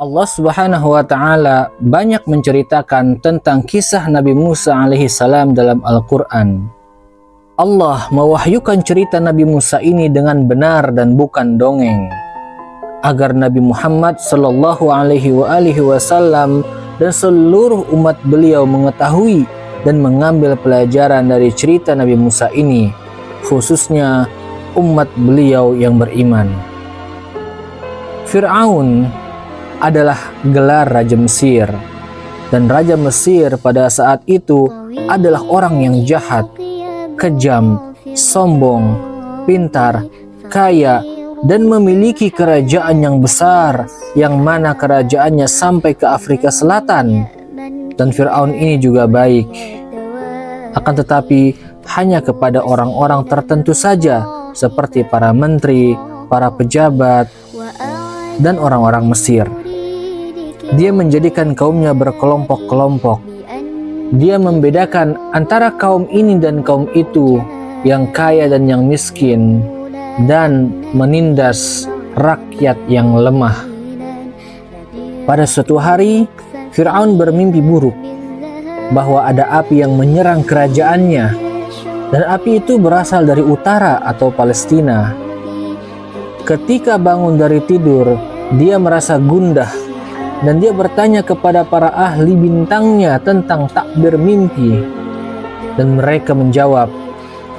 Allah Subhanahu wa Ta'ala banyak menceritakan tentang kisah Nabi Musa alaihi salam dalam Al-Quran. Allah mewahyukan cerita Nabi Musa ini dengan benar dan bukan dongeng, agar Nabi Muhammad sallallahu alaihi wasallam dan seluruh umat beliau mengetahui dan mengambil pelajaran dari cerita Nabi Musa ini, khususnya umat beliau yang beriman. Fir'aun adalah gelar Raja Mesir, dan Raja Mesir pada saat itu adalah orang yang jahat, kejam, sombong, pintar, kaya, dan memiliki kerajaan yang besar, yang mana kerajaannya sampai ke Afrika Selatan. Dan Fir'aun ini juga baik, akan tetapi hanya kepada orang-orang tertentu saja, seperti para menteri, para pejabat, dan orang-orang Mesir. Dia menjadikan kaumnya berkelompok-kelompok. Dia membedakan antara kaum ini dan kaum itu, yang kaya dan yang miskin, dan menindas rakyat yang lemah. Pada suatu hari, Fir'aun bermimpi buruk bahwa ada api yang menyerang kerajaannya, dan api itu berasal dari utara atau Palestina. Ketika bangun dari tidur, dia merasa gundah, dan dia bertanya kepada para ahli bintangnya tentang takbir mimpi. Dan mereka menjawab,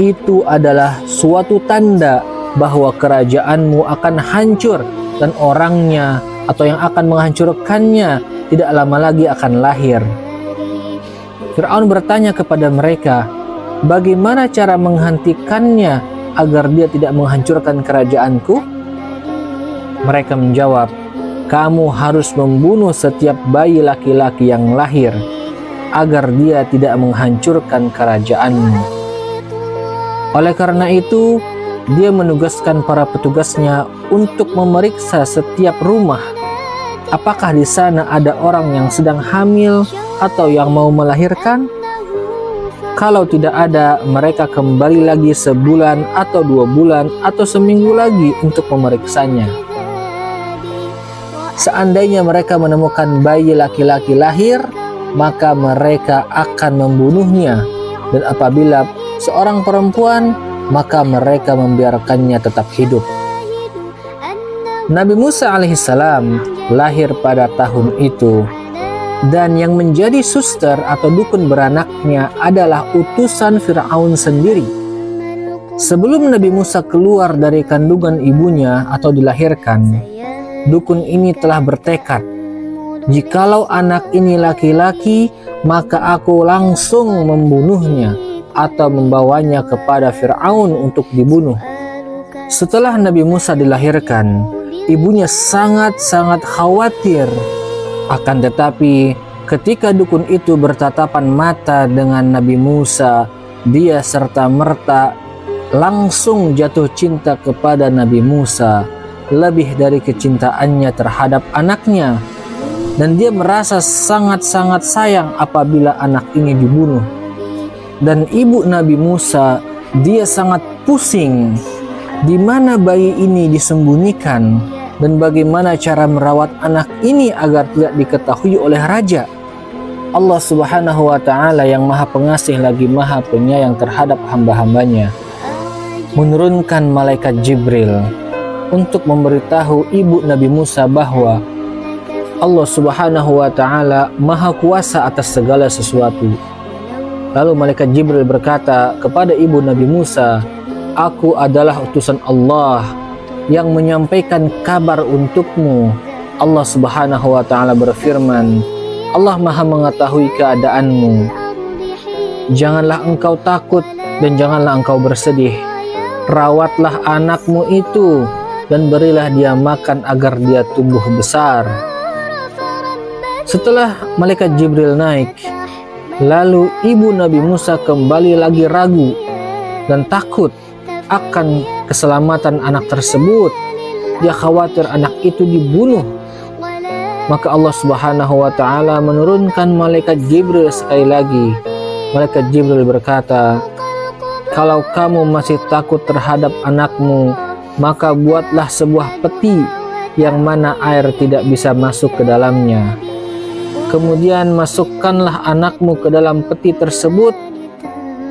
itu adalah suatu tanda bahwa kerajaanmu akan hancur, dan orangnya atau yang akan menghancurkannya tidak lama lagi akan lahir. Fir'aun bertanya kepada mereka, bagaimana cara menghentikannya agar dia tidak menghancurkan kerajaanku? Mereka menjawab, kamu harus membunuh setiap bayi laki-laki yang lahir, agar dia tidak menghancurkan kerajaanmu. Oleh karena itu, dia menugaskan para petugasnya untuk memeriksa setiap rumah, apakah di sana ada orang yang sedang hamil atau yang mau melahirkan. Kalau tidak ada, mereka kembali lagi sebulan atau 2 bulan atau seminggu lagi untuk memeriksanya. Seandainya mereka menemukan bayi laki-laki lahir, maka mereka akan membunuhnya, dan apabila seorang perempuan, maka mereka membiarkannya tetap hidup. Nabi Musa alaihissalam lahir pada tahun itu, dan yang menjadi suster atau dukun beranaknya adalah utusan Fir'aun sendiri. Sebelum Nabi Musa keluar dari kandungan ibunya atau dilahirkan, dukun ini telah bertekad, jikalau anak ini laki-laki, maka aku langsung membunuhnya atau membawanya kepada Fir'aun untuk dibunuh. Setelah Nabi Musa dilahirkan, ibunya sangat-sangat khawatir. Akan tetapi, ketika dukun itu bertatapan mata dengan Nabi Musa, dia serta-merta langsung jatuh cinta kepada Nabi Musa, lebih dari kecintaannya terhadap anaknya, dan dia merasa sangat-sangat sayang apabila anak ini dibunuh. Dan ibu Nabi Musa, dia sangat pusing di mana bayi ini disembunyikan dan bagaimana cara merawat anak ini agar tidak diketahui oleh raja. Allah Subhanahu wa Ta'ala yang Maha Pengasih lagi Maha Penyayang terhadap hamba-hambanya menurunkan malaikat Jibril untuk memberitahu ibu Nabi Musa bahwa Allah Subhanahu wa Ta'ala Maha Kuasa atas segala sesuatu. Lalu malaikat Jibril berkata kepada ibu Nabi Musa, aku adalah utusan Allah yang menyampaikan kabar untukmu. Allah Subhanahu wa Ta'ala berfirman, Allah Maha mengetahui keadaanmu. Janganlah engkau takut dan janganlah engkau bersedih. Rawatlah anakmu itu dan berilah dia makan agar dia tumbuh besar. Setelah malaikat Jibril naik, lalu ibu Nabi Musa kembali lagi ragu dan takut akan keselamatan anak tersebut. Dia khawatir anak itu dibunuh. Maka Allah Subhanahu wa Ta'ala menurunkan malaikat Jibril sekali lagi. Malaikat Jibril berkata, kalau kamu masih takut terhadap anakmu, maka buatlah sebuah peti yang mana air tidak bisa masuk ke dalamnya. Kemudian masukkanlah anakmu ke dalam peti tersebut,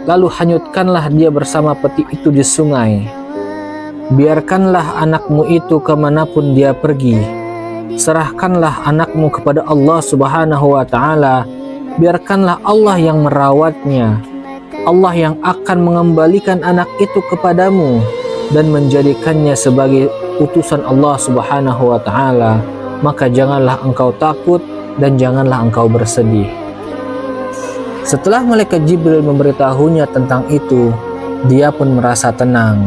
lalu hanyutkanlah dia bersama peti itu di sungai. Biarkanlah anakmu itu kemanapun dia pergi. Serahkanlah anakmu kepada Allah Subhanahu wa Ta'ala. Biarkanlah Allah yang merawatnya. Allah yang akan mengembalikan anak itu kepadamu dan menjadikannya sebagai utusan Allah Subhanahu wa Ta'ala. Maka janganlah engkau takut dan janganlah engkau bersedih. Setelah malaikat Jibril memberitahunya tentang itu, dia pun merasa tenang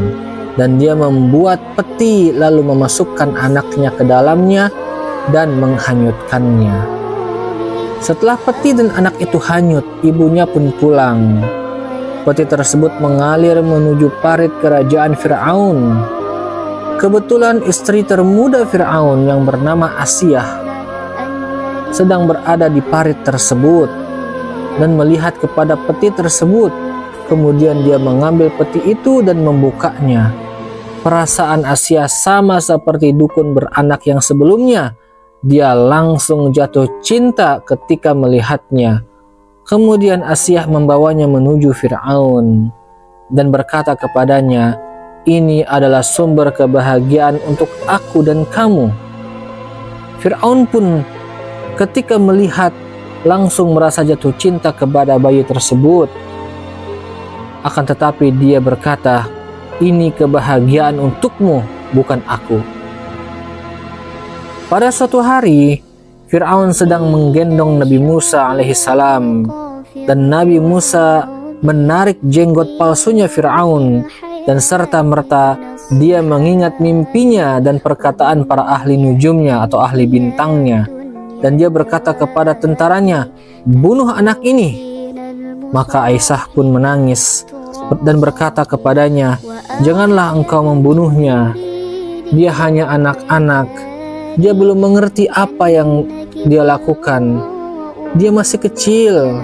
dan dia membuat peti lalu memasukkan anaknya ke dalamnya dan menghanyutkannya. Setelah peti dan anak itu hanyut, ibunya pun pulang. Peti tersebut mengalir menuju parit kerajaan Fir'aun. Kebetulan istri termuda Fir'aun yang bernama Asiyah sedang berada di parit tersebut dan melihat kepada peti tersebut. Kemudian dia mengambil peti itu dan membukanya. Perasaan Asiyah sama seperti dukun beranak yang sebelumnya. Dia langsung jatuh cinta ketika melihatnya. Kemudian Asiyah membawanya menuju Fir'aun dan berkata kepadanya, "Ini adalah sumber kebahagiaan untuk aku dan kamu." Fir'aun pun ketika melihat langsung merasa jatuh cinta kepada bayi tersebut. Akan tetapi dia berkata, "Ini kebahagiaan untukmu, bukan aku." Pada suatu hari, Fir'aun sedang menggendong Nabi Musa alaihissalam, dan Nabi Musa menarik jenggot palsunya Fir'aun, dan serta-merta dia mengingat mimpinya dan perkataan para ahli nujumnya atau ahli bintangnya, dan dia berkata kepada tentaranya, "Bunuh anak ini." Maka Aisyah pun menangis dan berkata kepadanya, "Janganlah engkau membunuhnya. Dia hanya anak-anak. Dia belum mengerti apa yang dia lakukan. Dia masih kecil.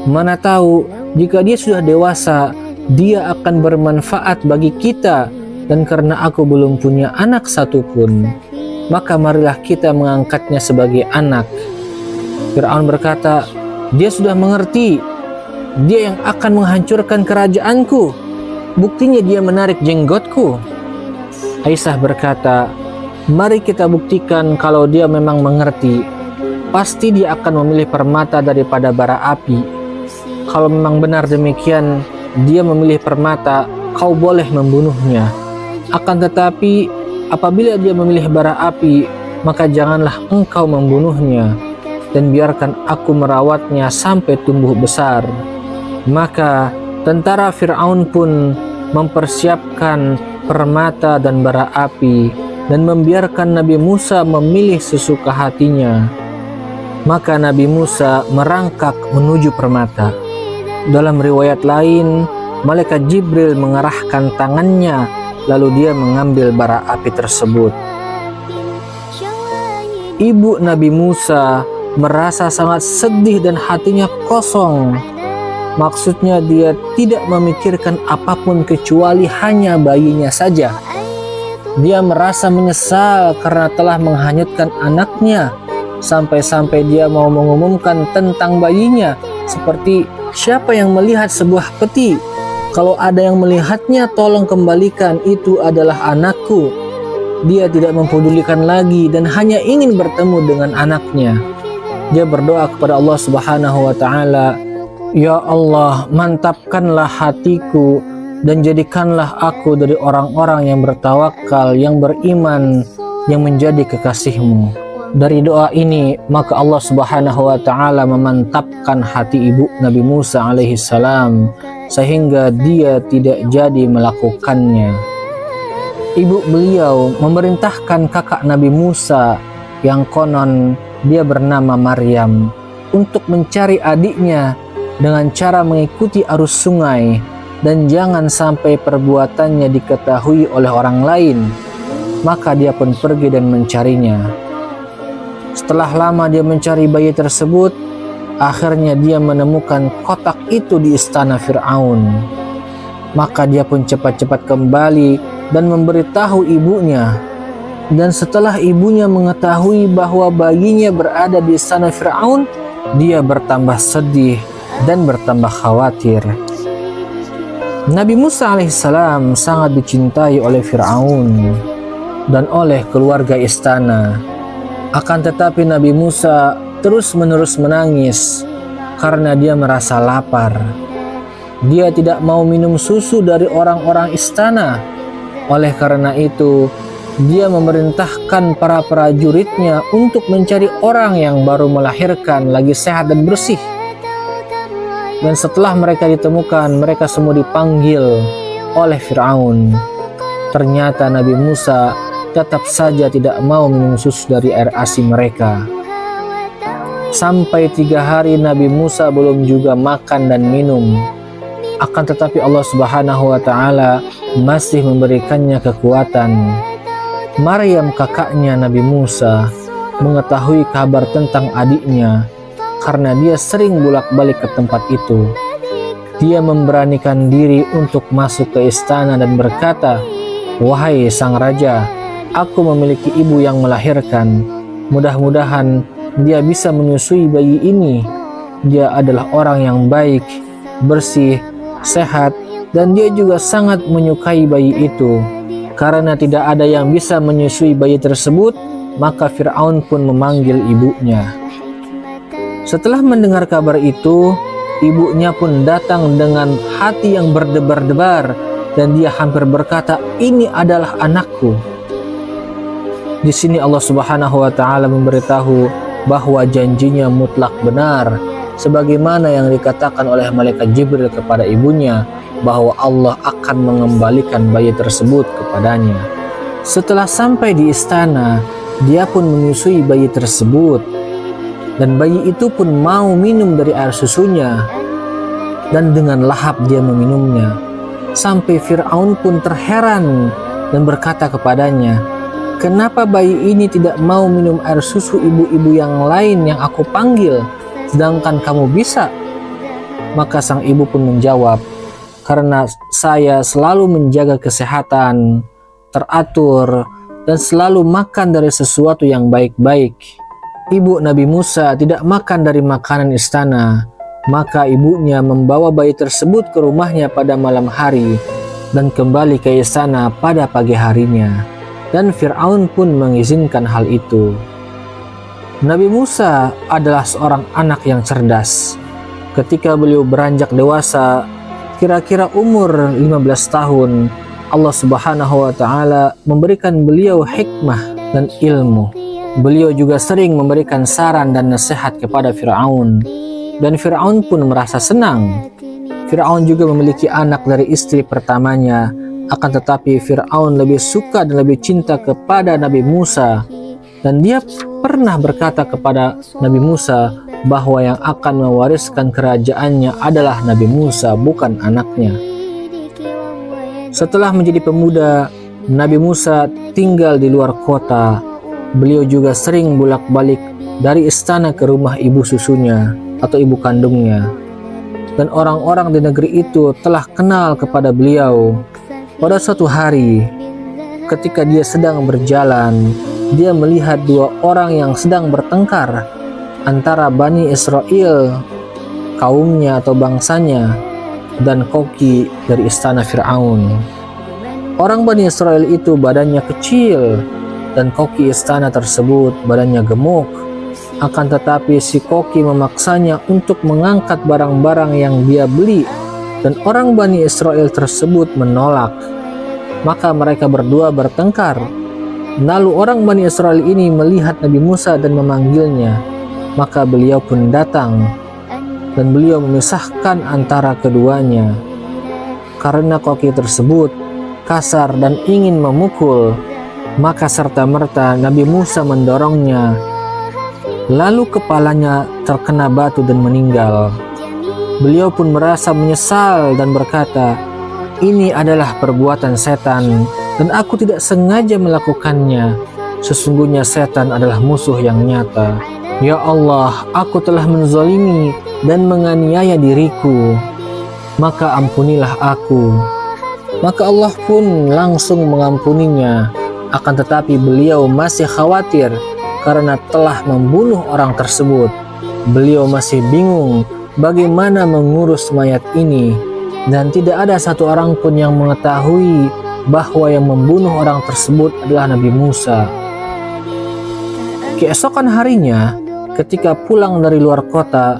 Mana tahu jika dia sudah dewasa, dia akan bermanfaat bagi kita. Dan karena aku belum punya anak satupun, maka marilah kita mengangkatnya sebagai anak." Fir'aun berkata, "Dia sudah mengerti. Dia yang akan menghancurkan kerajaanku. Buktinya dia menarik jenggotku." Aisyah berkata, "Mari kita buktikan kalau dia memang mengerti. Pasti dia akan memilih permata daripada bara api. Kalau memang benar demikian, dia memilih permata, kau boleh membunuhnya. Akan tetapi, apabila dia memilih bara api, maka janganlah engkau membunuhnya, dan biarkan aku merawatnya sampai tumbuh besar." Maka tentara Fir'aun pun mempersiapkan permata dan bara api dan membiarkan Nabi Musa memilih sesuka hatinya. Maka Nabi Musa merangkak menuju permata. Dalam riwayat lain, malaikat Jibril mengarahkan tangannya, lalu dia mengambil bara api tersebut. Ibu Nabi Musa merasa sangat sedih dan hatinya kosong. Maksudnya dia tidak memikirkan apapun kecuali hanya bayinya saja. Dia merasa menyesal karena telah menghanyutkan anaknya, sampai-sampai dia mau mengumumkan tentang bayinya, seperti, "Siapa yang melihat sebuah peti? Kalau ada yang melihatnya, tolong kembalikan, itu adalah anakku." Dia tidak mempedulikan lagi dan hanya ingin bertemu dengan anaknya. Dia berdoa kepada Allah Subhanahu wa Ta'ala, "Ya Allah, mantapkanlah hatiku dan jadikanlah aku dari orang-orang yang bertawakal, yang beriman, yang menjadi kekasih-Mu." Dari doa ini, maka Allah Subhanahu wa Ta'ala memantapkan hati ibu Nabi Musa alaihissalam sehingga dia tidak jadi melakukannya. Ibu beliau memerintahkan kakak Nabi Musa yang konon dia bernama Maryam untuk mencari adiknya dengan cara mengikuti arus sungai, dan jangan sampai perbuatannya diketahui oleh orang lain. Maka dia pun pergi dan mencarinya. Setelah lama dia mencari bayi tersebut, akhirnya dia menemukan kotak itu di istana Fir'aun. Maka dia pun cepat-cepat kembali dan memberitahu ibunya. Dan setelah ibunya mengetahui bahwa bayinya berada di istana Fir'aun, dia bertambah sedih dan bertambah khawatir. Nabi Musa alaihissalam sangat dicintai oleh Fir'aun dan oleh keluarga istana. Akan tetapi Nabi Musa terus-menerus menangis karena dia merasa lapar. Dia tidak mau minum susu dari orang-orang istana. Oleh karena itu, dia memerintahkan para prajuritnya untuk mencari orang yang baru melahirkan lagi sehat dan bersih. Dan setelah mereka ditemukan, mereka semua dipanggil oleh Fir'aun. Ternyata Nabi Musa tetap saja tidak mau minum susu dari air ASI mereka. Sampai 3 hari Nabi Musa belum juga makan dan minum. Akan tetapi Allah Subhanahu wa Ta'ala masih memberikannya kekuatan. Maryam, kakaknya Nabi Musa, mengetahui kabar tentang adiknya karena dia sering bolak-balik ke tempat itu. Dia memberanikan diri untuk masuk ke istana dan berkata, "Wahai sang raja, aku memiliki ibu yang melahirkan. Mudah-mudahan dia bisa menyusui bayi ini. Dia adalah orang yang baik, bersih, sehat, dan dia juga sangat menyukai bayi itu." Karena tidak ada yang bisa menyusui bayi tersebut, maka Fir'aun pun memanggil ibunya. Setelah mendengar kabar itu, ibunya pun datang dengan hati yang berdebar-debar dan dia hampir berkata, "Ini adalah anakku." Di sini Allah Subhanahu wa Ta'ala memberitahu bahwa janjinya mutlak benar, sebagaimana yang dikatakan oleh malaikat Jibril kepada ibunya, bahwa Allah akan mengembalikan bayi tersebut kepadanya. Setelah sampai di istana, dia pun menyusui bayi tersebut, dan bayi itu pun mau minum dari air susunya, dan dengan lahap dia meminumnya. Sampai Fir'aun pun terheran dan berkata kepadanya, "Kenapa bayi ini tidak mau minum air susu ibu-ibu yang lain yang aku panggil, sedangkan kamu bisa?" Maka sang ibu pun menjawab, "Karena saya selalu menjaga kesehatan, teratur, dan selalu makan dari sesuatu yang baik-baik." Ibu Nabi Musa tidak makan dari makanan istana, maka ibunya membawa bayi tersebut ke rumahnya pada malam hari dan kembali ke istana pada pagi harinya. Dan Fir'aun pun mengizinkan hal itu. Nabi Musa adalah seorang anak yang cerdas. Ketika beliau beranjak dewasa, kira-kira umur 15 tahun, Allah Subhanahu wa Ta'ala memberikan beliau hikmah dan ilmu. Beliau juga sering memberikan saran dan nasihat kepada Fir'aun, dan Fir'aun pun merasa senang. Fir'aun juga memiliki anak dari istri pertamanya, akan tetapi Fir'aun lebih suka dan lebih cinta kepada Nabi Musa, dan dia pernah berkata kepada Nabi Musa bahwa yang akan mewariskan kerajaannya adalah Nabi Musa, bukan anaknya. Setelah menjadi pemuda, Nabi Musa tinggal di luar kota. Beliau juga sering bolak-balik dari istana ke rumah ibu susunya atau ibu kandungnya. Dan orang-orang di negeri itu telah kenal kepada beliau. Pada suatu hari, ketika dia sedang berjalan, dia melihat 2 orang yang sedang bertengkar antara Bani Israel, kaumnya atau bangsanya, dan koki dari istana Fir'aun. Orang Bani Israel itu badannya kecil, dan koki istana tersebut badannya gemuk. Akan tetapi si koki memaksanya untuk mengangkat barang-barang yang dia beli, dan orang Bani Israel tersebut menolak. Maka mereka berdua bertengkar. Lalu orang Bani Israel ini melihat Nabi Musa dan memanggilnya. Maka beliau pun datang, dan beliau memisahkan antara keduanya. Karena koki tersebut kasar dan ingin memukul, maka serta-merta Nabi Musa mendorongnya. Lalu kepalanya terkena batu dan meninggal. Beliau pun merasa menyesal dan berkata, "Ini adalah perbuatan setan, dan aku tidak sengaja melakukannya. Sesungguhnya setan adalah musuh yang nyata. Ya Allah, aku telah menzalimi dan menganiaya diriku, maka ampunilah aku." Maka Allah pun langsung mengampuninya. Akan tetapi beliau masih khawatir karena telah membunuh orang tersebut. Beliau masih bingung bagaimana mengurus mayat ini, dan tidak ada satu orang pun yang mengetahui bahwa yang membunuh orang tersebut adalah Nabi Musa. Keesokan harinya, ketika pulang dari luar kota,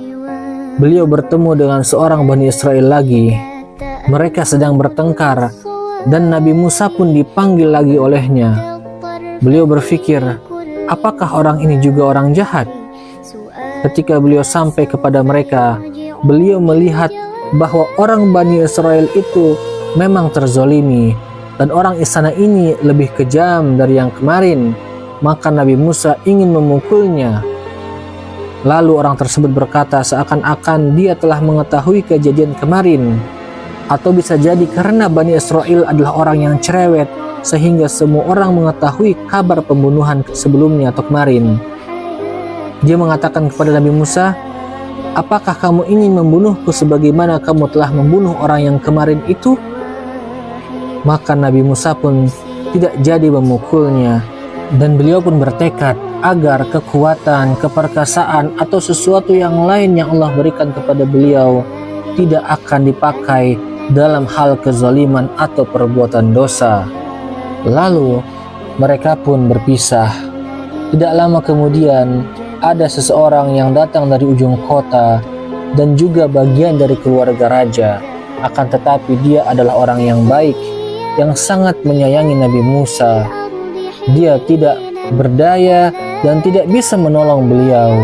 beliau bertemu dengan seorang Bani Israel lagi. Mereka sedang bertengkar, dan Nabi Musa pun dipanggil lagi olehnya. Beliau berpikir, apakah orang ini juga orang jahat? Ketika beliau sampai kepada mereka, beliau melihat bahwa orang Bani Israel itu memang terzolimi, dan orang istana ini lebih kejam dari yang kemarin. Maka Nabi Musa ingin memukulnya. Lalu orang tersebut berkata seakan-akan dia telah mengetahui kejadian kemarin. Atau bisa jadi karena Bani Israel adalah orang yang cerewet, sehingga semua orang mengetahui kabar pembunuhan sebelumnya atau kemarin. Dia mengatakan kepada Nabi Musa, apakah kamu ingin membunuhku sebagaimana kamu telah membunuh orang yang kemarin itu? Maka Nabi Musa pun tidak jadi memukulnya, dan beliau pun bertekad agar kekuatan, keperkasaan, atau sesuatu yang lain yang Allah berikan kepada beliau tidak akan dipakai dalam hal kezaliman atau perbuatan dosa. Lalu mereka pun berpisah. Tidak lama kemudian ada seseorang yang datang dari ujung kota dan juga bagian dari keluarga raja. Akan tetapi dia adalah orang yang baik, yang sangat menyayangi Nabi Musa. Dia tidak berdaya dan tidak bisa menolong beliau.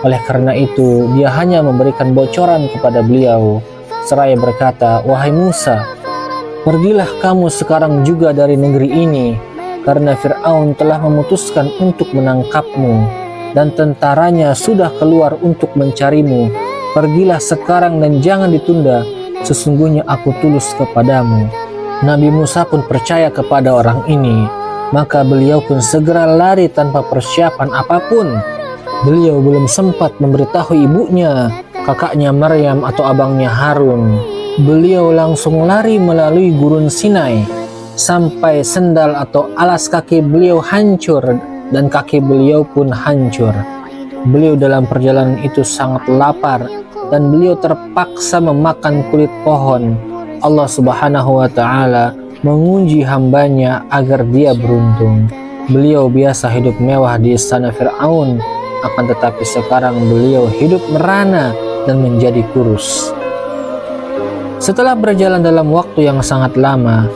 Oleh karena itu, dia hanya memberikan bocoran kepada beliau, seraya berkata, wahai Musa, pergilah kamu sekarang juga dari negeri ini, karena Fir'aun telah memutuskan untuk menangkapmu, dan tentaranya sudah keluar untuk mencarimu. Pergilah sekarang dan jangan ditunda, sesungguhnya aku tulus kepadamu. Nabi Musa pun percaya kepada orang ini. Maka beliau pun segera lari tanpa persiapan apapun. Beliau belum sempat memberitahu ibunya, kakaknya Maryam atau abangnya Harun. Beliau langsung lari melalui gurun Sinai sampai sendal atau alas kaki beliau hancur dan kaki beliau pun hancur. Beliau dalam perjalanan itu sangat lapar dan beliau terpaksa memakan kulit pohon. Allah Subhanahu wa Ta'ala menguji hambanya agar dia beruntung. Beliau biasa hidup mewah di istana Fir'aun, akan tetapi sekarang beliau hidup merana dan menjadi kurus. Setelah berjalan dalam waktu yang sangat lama,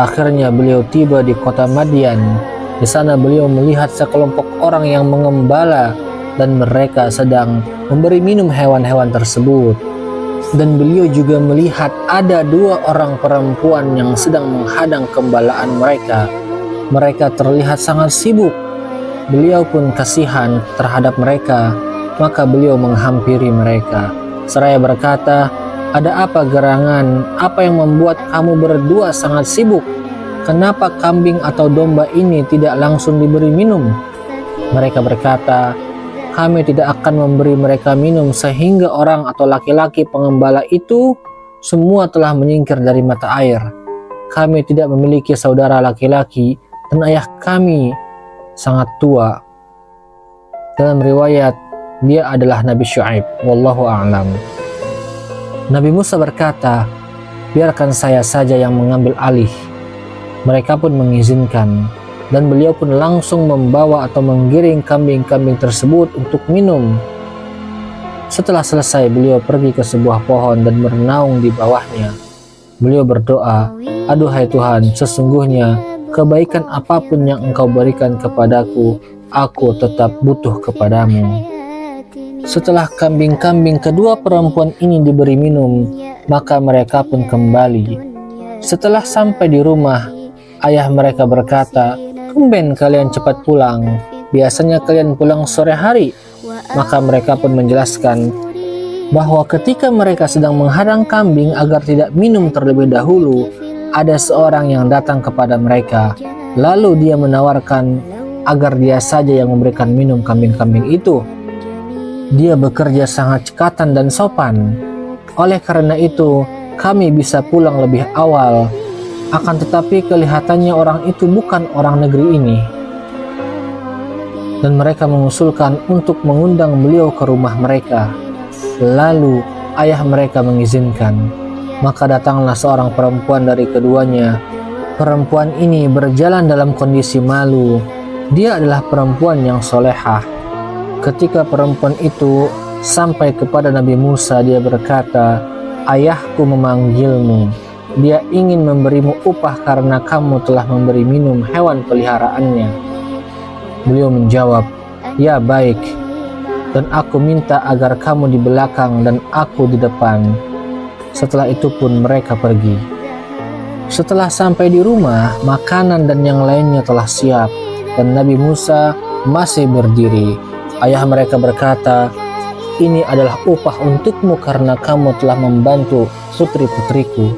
akhirnya beliau tiba di kota Madian. Di sana beliau melihat sekelompok orang yang mengembala dan mereka sedang memberi minum hewan-hewan tersebut. Dan beliau juga melihat ada dua orang perempuan yang sedang menghadang gembalaan mereka. Mereka terlihat sangat sibuk. Beliau pun kasihan terhadap mereka, maka beliau menghampiri mereka. Seraya berkata, ada apa gerangan? Apa yang membuat kamu berdua sangat sibuk? Kenapa kambing atau domba ini tidak langsung diberi minum? Mereka berkata, kami tidak akan memberi mereka minum sehingga orang atau laki-laki pengembala itu semua telah menyingkir dari mata air. Kami tidak memiliki saudara laki-laki dan ayah kami sangat tua. Dalam riwayat, dia adalah Nabi Syuaib. Wallahu a'lam. Nabi Musa berkata, biarkan saya saja yang mengambil alih. Mereka pun mengizinkan. Dan beliau pun langsung membawa atau menggiring kambing-kambing tersebut untuk minum. Setelah selesai, beliau pergi ke sebuah pohon dan bernaung di bawahnya. Beliau berdoa, aduhai Tuhan, sesungguhnya kebaikan apapun yang Engkau berikan kepadaku, aku tetap butuh kepadamu. Setelah kambing-kambing kedua perempuan ini diberi minum, maka mereka pun kembali. Setelah sampai di rumah, ayah mereka berkata, tumben kalian cepat pulang, biasanya kalian pulang sore hari. Maka mereka pun menjelaskan bahwa ketika mereka sedang menghadang kambing agar tidak minum terlebih dahulu, ada seorang yang datang kepada mereka. Lalu dia menawarkan agar dia saja yang memberikan minum kambing-kambing itu. Dia bekerja sangat cekatan dan sopan. Oleh karena itu, kami bisa pulang lebih awal. Akan tetapi kelihatannya orang itu bukan orang negeri ini. Dan mereka mengusulkan untuk mengundang beliau ke rumah mereka. Lalu ayah mereka mengizinkan. Maka datanglah seorang perempuan dari keduanya. Perempuan ini berjalan dalam kondisi malu. Dia adalah perempuan yang solehah. Ketika perempuan itu sampai kepada Nabi Musa, dia berkata, "Ayahku memanggilmu. Dia ingin memberimu upah karena kamu telah memberi minum hewan peliharaannya." Beliau menjawab, "Ya baik, dan aku minta agar kamu di belakang dan aku di depan." Setelah itu pun mereka pergi. Setelah sampai di rumah, makanan dan yang lainnya telah siap, dan Nabi Musa masih berdiri. Ayah mereka berkata, "Ini adalah upah untukmu karena kamu telah membantu putri-putriku."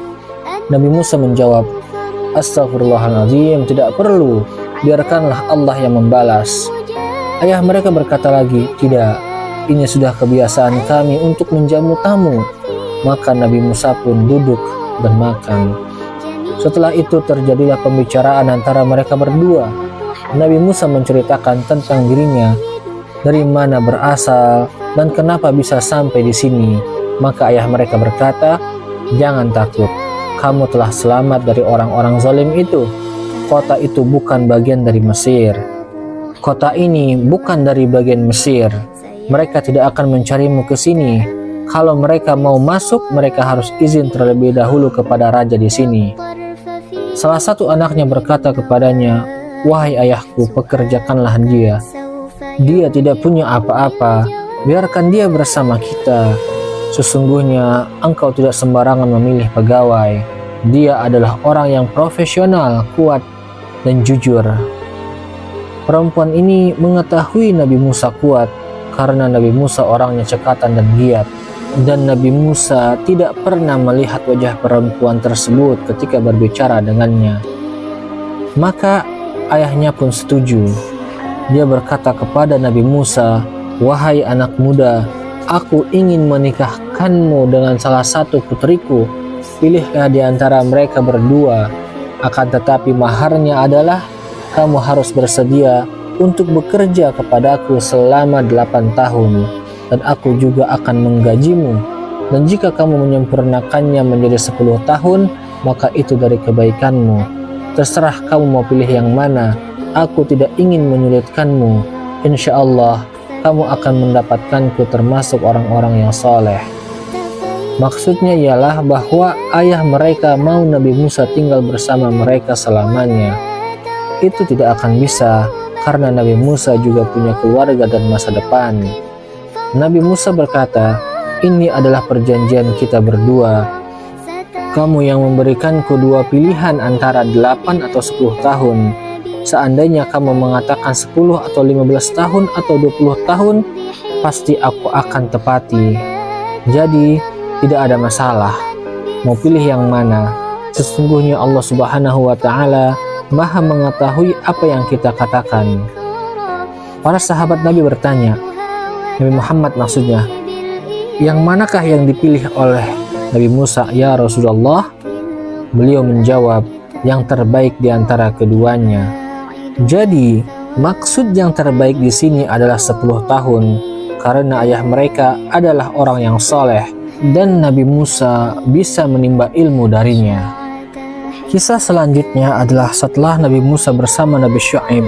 Nabi Musa menjawab, "Astagfirullahaladzim, tidak perlu. Biarkanlah Allah yang membalas." Ayah mereka berkata lagi, "Tidak, ini sudah kebiasaan kami untuk menjamu tamu." Maka Nabi Musa pun duduk dan makan. Setelah itu terjadilah pembicaraan antara mereka berdua. Nabi Musa menceritakan tentang dirinya, dari mana berasal dan kenapa bisa sampai di sini. Maka ayah mereka berkata, "Jangan takut, kamu telah selamat dari orang-orang zalim itu. Kota itu bukan bagian dari Mesir. Kota ini bukan dari bagian Mesir. Mereka tidak akan mencarimu ke sini. Kalau mereka mau masuk, mereka harus izin terlebih dahulu kepada raja di sini." Salah satu anaknya berkata kepadanya, "Wahai ayahku, pekerjakanlah dia. Dia tidak punya apa-apa. Biarkan dia bersama kita. Sesungguhnya engkau tidak sembarangan memilih pegawai. Dia adalah orang yang profesional, kuat, dan jujur." Perempuan ini mengetahui Nabi Musa kuat karena Nabi Musa orangnya cekatan dan giat. Dan Nabi Musa tidak pernah melihat wajah perempuan tersebut ketika berbicara dengannya. Maka ayahnya pun setuju. Dia berkata kepada Nabi Musa, "Wahai anak muda, aku ingin menikahkanmu dengan salah satu putriku. Pilihlah di antara mereka berdua. Akan tetapi maharnya adalah kamu harus bersedia untuk bekerja kepadaku selama 8 tahun. Dan aku juga akan menggajimu. Dan jika kamu menyempurnakannya menjadi 10 tahun, maka itu dari kebaikanmu. Terserah kamu mau pilih yang mana. Aku tidak ingin menyulitkanmu. Insya Allah, kamu akan mendapatkanku termasuk orang-orang yang soleh." Maksudnya ialah bahwa ayah mereka mau Nabi Musa tinggal bersama mereka selamanya. Itu tidak akan bisa, karena Nabi Musa juga punya keluarga dan masa depan. Nabi Musa berkata, "Ini adalah perjanjian kita berdua. Kamu yang memberikanku dua pilihan antara 8 atau 10 tahun. Seandainya kamu mengatakan 10 atau 15 tahun atau 20 tahun, pasti aku akan tepati. Jadi, tidak ada masalah. Mau pilih yang mana? Sesungguhnya Allah Subhanahu wa Ta'ala Maha mengetahui apa yang kita katakan." Para sahabat Nabi bertanya, Nabi Muhammad maksudnya, "Yang manakah yang dipilih oleh Nabi Musa, ya Rasulullah?" Beliau menjawab, "Yang terbaik di antara keduanya." Jadi, maksud yang terbaik di sini adalah 10 tahun, karena ayah mereka adalah orang yang soleh, dan Nabi Musa bisa menimba ilmu darinya. Kisah selanjutnya adalah setelah Nabi Musa bersama Nabi Syu'aib,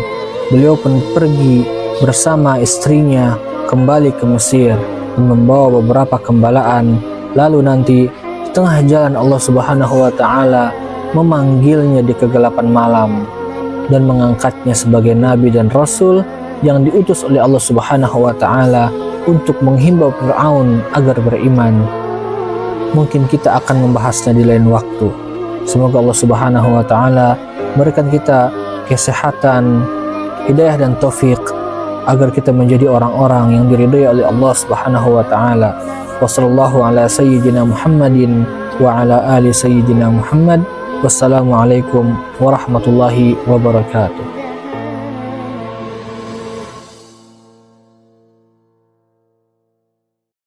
beliau pun pergi bersama istrinya kembali ke Mesir dan membawa beberapa gembalaan. Lalu nanti di tengah jalan Allah Subhanahu wa Ta'ala memanggilnya di kegelapan malam dan mengangkatnya sebagai nabi dan rasul yang diutus oleh Allah Subhanahu wa Ta'ala untuk menghimbau Fir'aun agar beriman. Mungkin kita akan membahasnya di lain waktu. Semoga Allah Subhanahu wa Ta'ala berikan kita kesehatan, hidayah dan taufik agar kita menjadi orang-orang yang diridhai oleh Allah Subhanahu wa Ta'ala. Wassallallahu ala sayyidina Muhammadin wa ala ali sayyidina Muhammad. Wassalamualaikum warahmatullahi wabarakatuh.